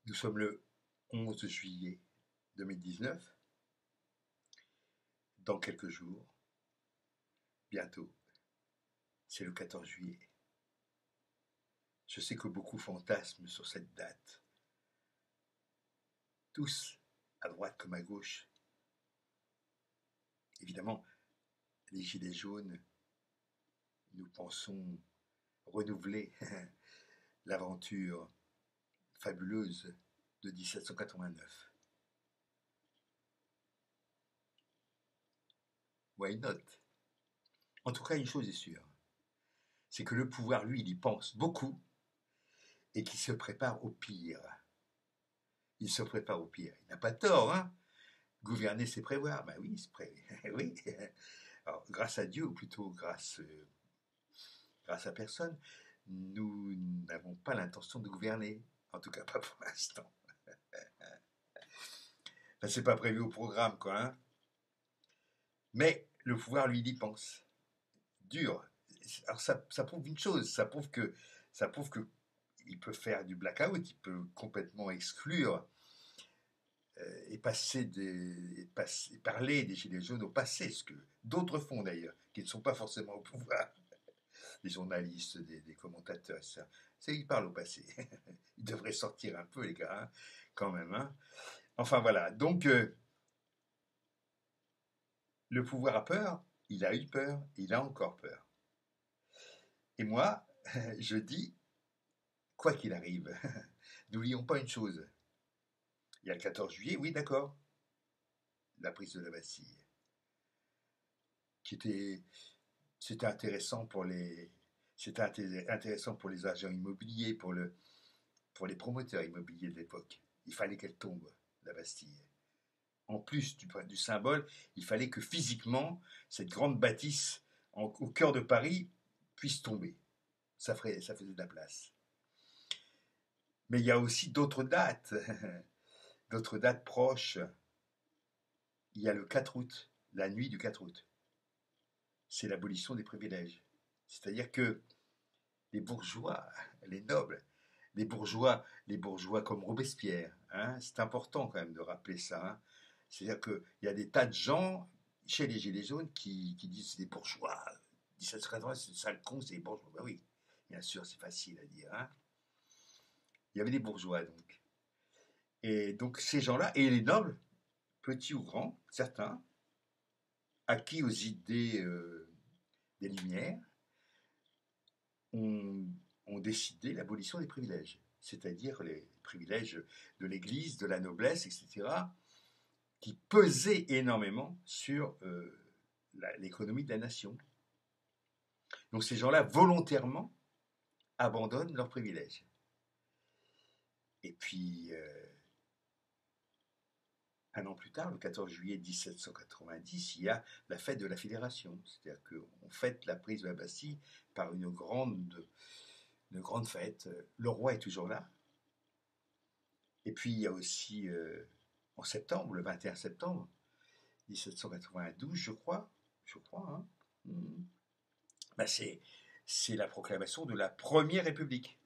Nous sommes le 11 juillet 2019. Dans quelques jours, bientôt, c'est le 14 juillet. Je sais que beaucoup fantasment sur cette date. Tous, à droite comme à gauche. Évidemment, les Gilets jaunes, nous pensons renouveler l'aventure fabuleuse de 1789. Why not? En tout cas, une chose est sûre, c'est que le pouvoir, lui, il y pense beaucoup et qu'il se prépare au pire. Il se prépare au pire. Il n'a pas tort, hein? Gouverner, c'est prévoir. Ben oui, oui. Alors, grâce à Dieu, ou plutôt grâce à personne, nous n'avons pas l'intention de gouverner. En tout cas, pas pour l'instant. Enfin, c'est pas prévu au programme, quoi. Hein. Mais le pouvoir, lui, il y pense. Dur. Alors, ça prouve une chose. Ça prouve que il peut faire du blackout. Il peut complètement exclure et parler des Gilets jaunes au passé, ce que d'autres font d'ailleurs, qui ne sont pas forcément au pouvoir, des journalistes, des commentateurs, ça. Ils parlent au passé. Ils devraient sortir un peu, les gars, hein, quand même. Hein. Enfin voilà, donc le pouvoir a peur, il a eu peur, il a encore peur. Et moi, je dis, quoi qu'il arrive, n'oublions pas une chose. Il y a le 14 juillet, oui, d'accord, la prise de la Bastille, qui était c'était intéressant pour les intéressant pour les agents immobiliers, pour les promoteurs immobiliers de l'époque. Il fallait qu'elle tombe, la Bastille. En plus du symbole, il fallait que physiquement, cette grande bâtisse au cœur de Paris puisse tomber. Ça faisait de la place. Mais il y a aussi d'autres dates, d'autres dates proches. Il y a le 4 août, la nuit du 4 août. C'est l'abolition des privilèges. C'est-à-dire que les bourgeois, les nobles, les bourgeois comme Robespierre. Hein, c'est important quand même de rappeler ça. Hein. C'est-à-dire qu'il y a des tas de gens chez les Gilets jaunes qui disent c'est des bourgeois. 1780, c'est ça le con, c'est des bourgeois. Ben oui, bien sûr, c'est facile à dire. Hein. Il y avait des bourgeois donc. Et donc ces gens-là, et les nobles, petits ou grands, certains, acquis aux idées des Lumières, ont, ont décidé l'abolition des privilèges, c'est-à-dire les privilèges de l'Église, de la noblesse, etc., qui pesaient énormément sur l'économie de la nation. Donc ces gens-là, volontairement, abandonnent leurs privilèges. Et puis, un an plus tard, le 14 juillet 1790, il y a la fête de la Fédération. C'est-à-dire qu'on fête la prise de la Bastille par une grande fête. Le roi est toujours là. Et puis, il y a aussi, en septembre, le 21 septembre 1792, je crois, hein, ben c'est la proclamation de la Première République.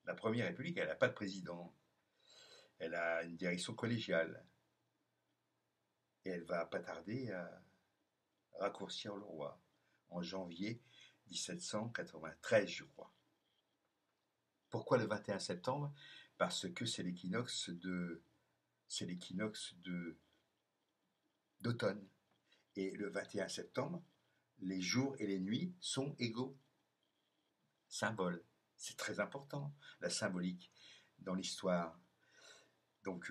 La Première République, elle n'a pas de président. Elle a une direction collégiale. Et elle va pas tarder à raccourcir le roi en janvier 1793, je crois. Pourquoi le 21 septembre? Parce que c'est l'équinoxe d'automne. Et le 21 septembre, les jours et les nuits sont égaux. Symbole. C'est très important, la symbolique dans l'histoire. Donc,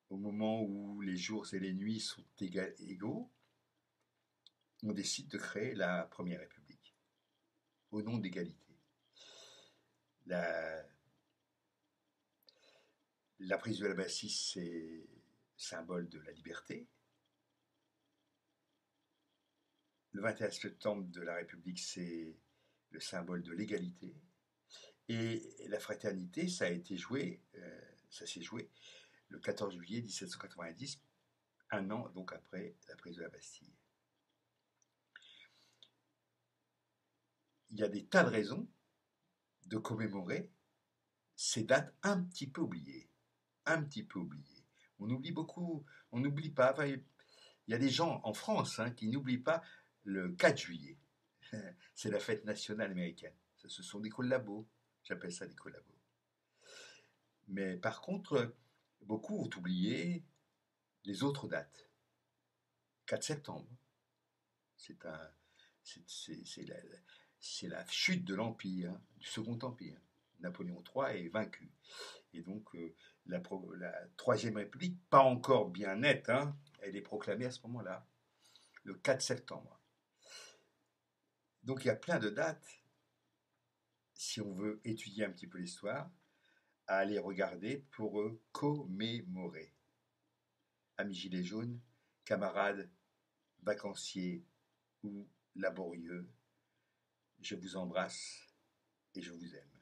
au moment où les jours et les nuits sont égaux, on décide de créer la Première République, au nom d'égalité. La, la prise de la Bastille, c'est symbole de la liberté. Le 21 septembre de la République, c'est le symbole de l'égalité. Et la fraternité, ça s'est joué le 14 juillet 1790, un an donc après la prise de la Bastille. Il y a des tas de raisons de commémorer ces dates un petit peu oubliées. Un petit peu oubliées. On oublie beaucoup, on n'oublie pas. Enfin, il y a des gens en France qui n'oublient pas le 4 juillet. C'est la fête nationale américaine. Ça, ce sont des collabos. J'appelle ça des collabos. Mais par contre, beaucoup ont oublié les autres dates. 4 septembre, c'est un, c'est la chute de l'Empire, du Second Empire. Napoléon III est vaincu. Et donc, la Troisième République, pas encore bien nette, elle est proclamée à ce moment-là, le 4 septembre. Donc, il y a plein de dates, si on veut étudier un petit peu l'histoire, à aller regarder pour commémorer. Amis gilets jaunes, camarades vacanciers ou laborieux, je vous embrasse et je vous aime.